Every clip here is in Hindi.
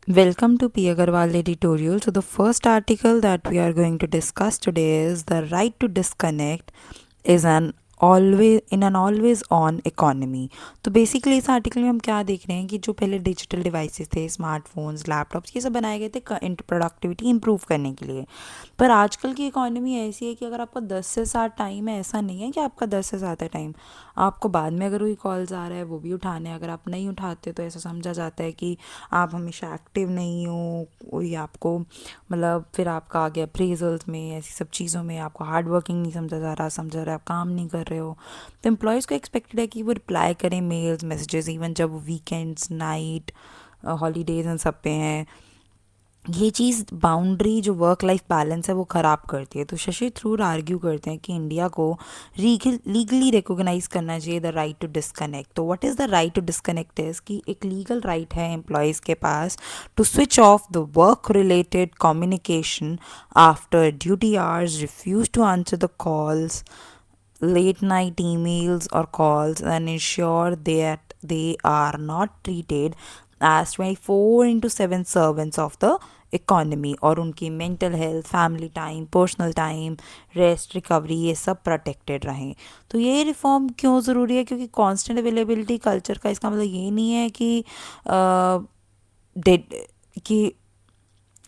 Welcome to P. Agarwal editorial. So, the first article that we are going to discuss today is the right to disconnect is an always on economy. तो बेसिकली इस आर्टिकल में हम क्या देख रहे हैं कि जो पहले डिजिटल डिवाइसेस थे, स्मार्टफोन्स, लैपटॉप्स, ये सब बनाए गए थे प्रोडक्टिविटी इंप्रूव करने के लिए. पर आजकल की इकोनॉमी ऐसी है कि अगर आपका 10 से 7 टाइम है, ऐसा नहीं है कि आपका 10 से 7 है टाइम. आपको बाद में अगर कोई कॉल्स आ रहा है वो भी उठाने हैं. अगर आप नहीं उठाते तो ऐसा समझा जाता है कि आप हमेशा एक्टिव नहीं हो, कोई आपको मतलब फिर आपका आ गया अप्रेजल्स में, ऐसी सब चीज़ों में आपको हार्ड वर्किंग नहीं समझा जा रहा, समझा रहा है आप काम नहीं कर रहे हो. तो एम्प्लॉयज़ को एक्सपेक्टेड है कि वो रिप्लाई करें मेल्स मैसेजेस इवन जब वो वीकेंड्स नाइट हॉलीडेज इन सब पे हैं. ये चीज़ बाउंड्री जो वर्क लाइफ बैलेंस है वो ख़राब करती है. तो शशि थरूर आर्ग्यू करते हैं कि इंडिया को लीगली रिकोगनाइज करना चाहिए द राइट टू डिस्कनेक्ट. तो what is the right to disconnect is कि एक लीगल राइट है एम्प्लॉयज़ के पास to switch off the work related communication after duty hours, refuse to answer the calls, late night emails or calls, and ensure that they are not treated as 24 into 7 servants of the economy. और उनकी mental health, family time, personal time, rest, recovery, ये सब प्रोटेक्टेड रहें. तो ये रिफॉर्म क्यों ज़रूरी है? क्योंकि कांस्टेंट अवेलेबिलिटी कल्चर का इसका मतलब ये नहीं है कि डेड कि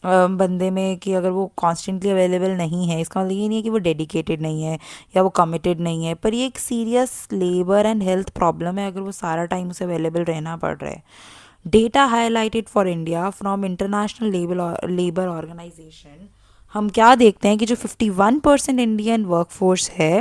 बंदे में कि अगर वो कॉन्स्टेंटली अवेलेबल नहीं है, इसका मतलब ये नहीं है कि वो डेडिकेटेड नहीं है या वो कमिटेड नहीं है. पर ये एक serious labour and health problem है अगर वो सारा टाइम उसे अवेलेबल रहना पड़ रहा है. Data highlighted for India from International Labour Organization, हम क्या देखते हैं कि जो 51% इंडियन वर्कफोर्स है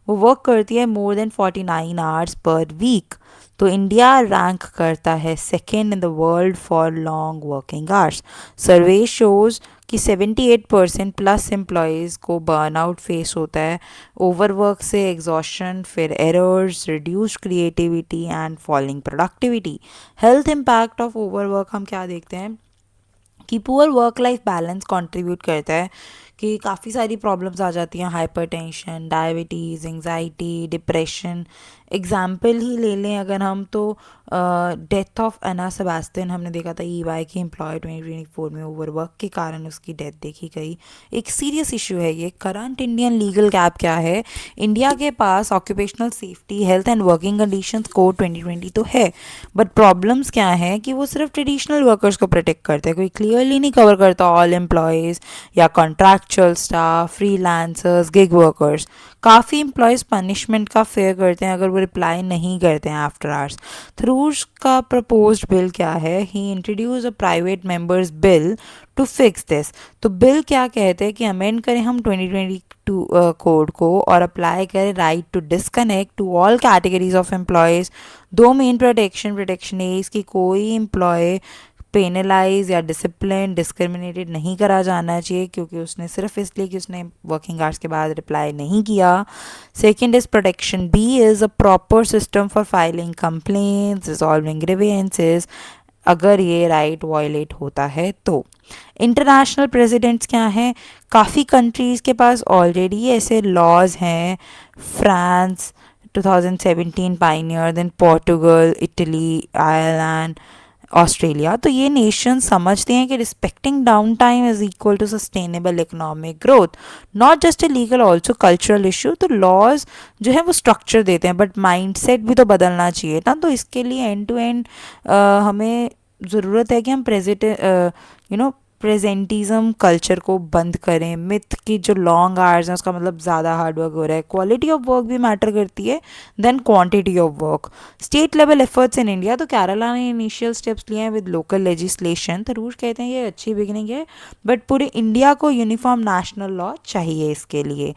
वो वर्क करती है more than 49 hours per week. तो इंडिया रैंक करता है second in the world for long working hours. Survey shows कि 78% प्लस एम्प्लॉयज़ को बर्नआउट फेस होता है ओवरवर्क से, एग्जॉशन, फिर errors, reduced creativity and falling productivity. Health impact of overwork हम क्या देखते हैं कि poor work life balance contribute करता है कि काफ़ी सारी प्रॉब्लम्स आ जाती हैं, hypertension, diabetes, anxiety, depression. Example ही ले लें अगर हम तो डेथ ऑफ एना सेबास्टियन हमने देखा था ईवाई की एम्प्लॉय 2024 में ओवरवर्क के कारण उसकी डेथ देखी गई. एक सीरियस इशू है ये. करंट इंडियन लीगल गैप क्या है? इंडिया के पास occupational safety, health and working conditions code 2020 तो है, बट प्रॉब्लम्स क्या है कि वो सिर्फ ट्रेडिशनल वर्कर्स को प्रोटेक्ट करते हैं, कोई क्लियरली नहीं कवर करता ऑल एम्प्लॉयज़ या contractual staff, freelancers, gig workers. काफ़ी एम्प्लॉयज़ पनिशमेंट का फेयर करते हैं अगर वो रिप्लाई नहीं करते हैं आफ्टर आवर्स. थरूज का प्रपोज्ड बिल क्या है? He introduce a private members bill to fix this. तो बिल क्या कहते हैं कि अमेंड करें हम 2022 कोड को और अप्लाई करें right to disconnect to all categories of employees. दो मेन प्रोटेक्शन है इसकी, कोई एम्प्लॉय पेनलाइज या डिस्क्रिमिनेटेड नहीं करा जाना चाहिए क्योंकि उसने सिर्फ इसलिए कि उसने वर्किंग आवर्स के बाद रिप्लाई नहीं किया. Second is protection B is a proper system for filing complaints, resolving grievances अगर ये राइट वायलेट होता है तो. इंटरनेशनल प्रेसिडेंट्स क्या हैं? काफ़ी कंट्रीज़ के पास ऑलरेडी ऐसे लॉज हैं. France 2017 pioneer, then Portugal, Italy, Ireland, Australia. तो ये नेशन समझते हैं कि respecting down time is equal to sustainable economic growth, not just a legal also cultural issue. तो लॉज जो है वो स्ट्रक्चर देते हैं बट माइंडसेट भी तो बदलना चाहिए ना. तो इसके लिए एंड टू एंड हमें ज़रूरत है कि हम प्रेजेंटिज्म कल्चर को बंद करें. मिथ की जो लॉन्ग आवर्स हैं उसका मतलब ज़्यादा हार्ड वर्क हो रहा है. क्वालिटी ऑफ वर्क भी मैटर करती है then quantity of work. State level efforts in India, तो केरला ने इनिशियल स्टेप्स लिए हैं विद लोकल लेजिस्लेशन. तरूज कहते हैं ये अच्छी बिगिनिंग है बट पूरे इंडिया को यूनिफॉर्म नेशनल लॉ चाहिए इसके लिए.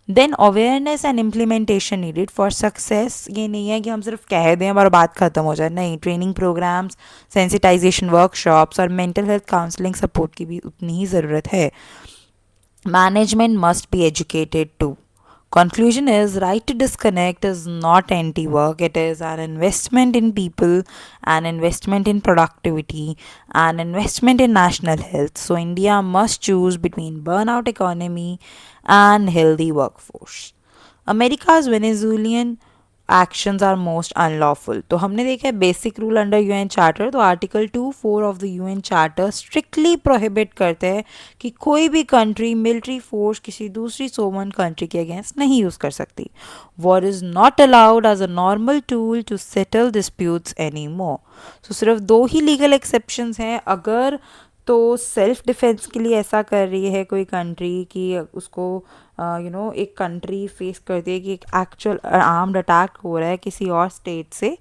Then awareness and implementation needed for success. ये नहीं है कि हम सिर्फ कह दें और बात खत्म हो जाए, नहीं. ट्रेनिंग प्रोग्राम्स, सेंसिटाइजेशन वर्कशॉप्स और मेंटल हेल्थ काउंसलिंग सपोर्ट की भी उतनी ही ज़रूरत है. Management must be educated too. Conclusion is right to disconnect is not anti work, it is an investment in people, an investment in productivity, an investment in national health. So, India must choose between burnout economy and healthy workforce. America's Venezuelan actions are most unlawful. तो हमने देखा है basic rule under UN charter, तो article 2(4) of the UN charter strictly prohibit करते हैं कि कोई भी कंट्री मिलिट्री फोर्स किसी दूसरी सोवन कंट्री के अगेंस्ट नहीं यूज़ कर सकती। War is not allowed as a normal tool to settle disputes any more. तो सिर्फ दो ही लीगल एक्सेप्शंस हैं, अगर तो सेल्फ डिफेंस के लिए ऐसा कर रही है कोई कंट्री कि उसको एक कंट्री फेस करती है कि एक एक्चुअल आर्म्ड अटैक हो रहा है किसी और स्टेट से।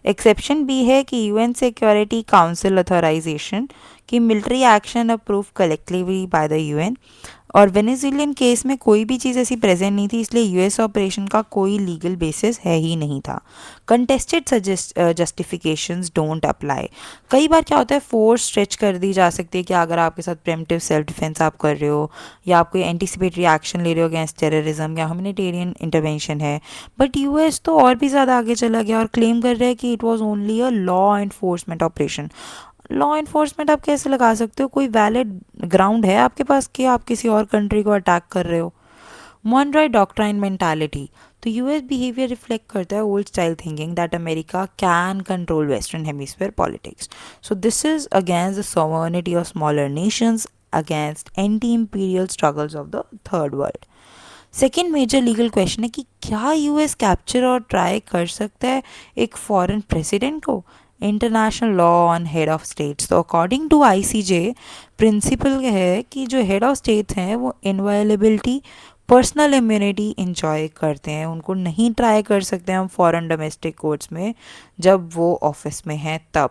एक्सेप्शन भी है कि यूएन सिक्योरिटी काउंसिल अथॉराइजेशन कि military action approve collectively by the UN. और वेनेजुएलियन केस में कोई भी चीज़ ऐसी प्रेजेंट नहीं थी, इसलिए यूएस ऑपरेशन का कोई लीगल बेसिस है ही नहीं था। Contested justifications don't apply. कई बार क्या होता है, फोर्स स्ट्रेच कर दी जा सकती है कि अगर आपके साथ प्रिमिटिव सेल्फ डिफेंस आप कर रहे हो या आप कोई एंटीसिपेटरी एक्शन ले रहे हो अगेंस्ट टेररिज्म या ह्यूमैनिटेरियन इंटरवेंशन है। बट यूएस तो और भी ज़्यादा आगे चला गया और क्लेम कर रहा है कि it was only a law enforcement operation. Law enforcement आप कैसे लगा सकते हो? कोई वैलिड ग्राउंड है आपके पास कि आप किसी और कंट्री को अटैक कर रहे हो? Monroe doctrine mentality. तो यूएस बिहेवियर रिफ्लेक्ट करता है old style thinking that America can control western hemisphere politics. So this is against the sovereignty of smaller nations, against anti imperial struggles of the third world. Second major legal question है कि क्या यूएस कैप्चर और ट्राई कर सकता है एक फॉरेन प्रेसिडेंट को? International law on head of states. तो अकॉर्डिंग टू आईसीजे प्रिंसिपल है कि जो हेड ऑफ स्टेट्स हैं वो इनवायलेबिलिटी पर्सनल इम्यूनिटी इंजॉय करते हैं, उनको नहीं ट्राई कर सकते हम फॉरेन डोमेस्टिक कोर्ट्स में जब वो ऑफिस में हैं तब।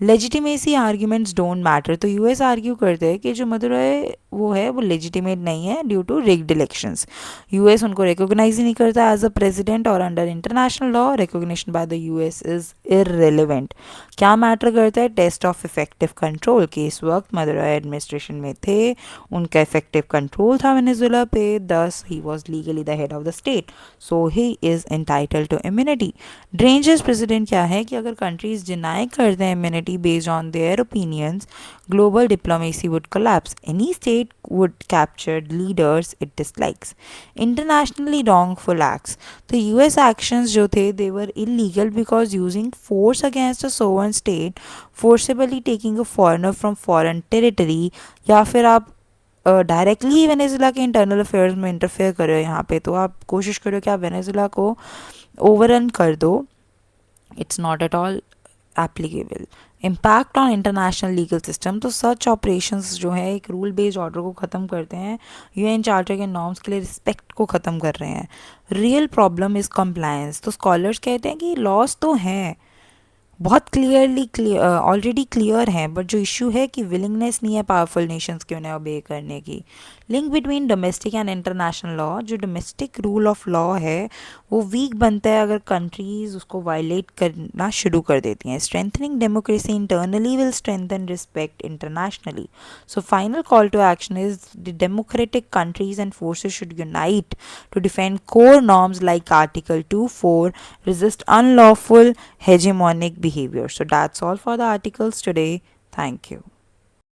Legitimacy arguments don't matter. तो यूएस आर्ग्यू करते हैं कि जो मदुरॉय वो लेजिटिमेट नहीं है due to rigged elections. US उनको रिकॉग्नाइज ही नहीं करता एज अ प्रेसिडेंट और under international law recognition by the US is irrelevant. क्या मैटर करता है? टेस्ट ऑफ इफेक्टिव कंट्रोल के इस वक्त मदुरॉय एडमिनिस्ट्रेशन में थे, उनका इफेक्टिव कंट्रोल था वेनेजुएला पे, thus he was legally the head of the state, so he is entitled to immunity. Dangerous precedent क्या है कि अगर कंट्रीज डिनाई कर दें immunity based on their opinions, global diplomacy would collapse. Any state would capture leaders it dislikes. Internationally wrongful acts. The US actions जो थे they were illegal because using force against a sovereign state, forcibly taking a foreigner from foreign territory, या फिर आप डायरेक्टली वेनेजुला के इंटरनल अफेयर्स में इंटरफेयर कर रहे हो यहाँ पे, तो आप कोशिश करो कि आप वेनेजुला को ओवररन कर दो। It's not at all applicable. Impact on international legal system. तो सच ऑपरेशंस जो है एक रूल बेस्ड ऑर्डर को ख़त्म करते हैं, यूएन चार्टर के नॉर्म्स के लिए रिस्पेक्ट को ख़त्म कर रहे हैं। Real problem is compliance. तो स्कॉलर्स कहते हैं कि लॉज तो हैं, बहुत क्लियरली ऑलरेडी क्लियर हैं, बट जो इशू है कि विलिंगनेस नहीं है पावरफुल नेशंस के उन्हें ओबे करने की। Link between domestic and international law. जो डोमेस्टिक रूल ऑफ लॉ है वो वीक बनता है अगर कंट्रीज उसको वायलेट करना शुरू कर देती हैं। Strengthening democracy internally will strengthen respect internationally. So final call to action is the democratic countries and forces should unite to defend core norms like Article 2(4), resist unlawful hegemonic behavior. So that's all for the articles today. Thank you.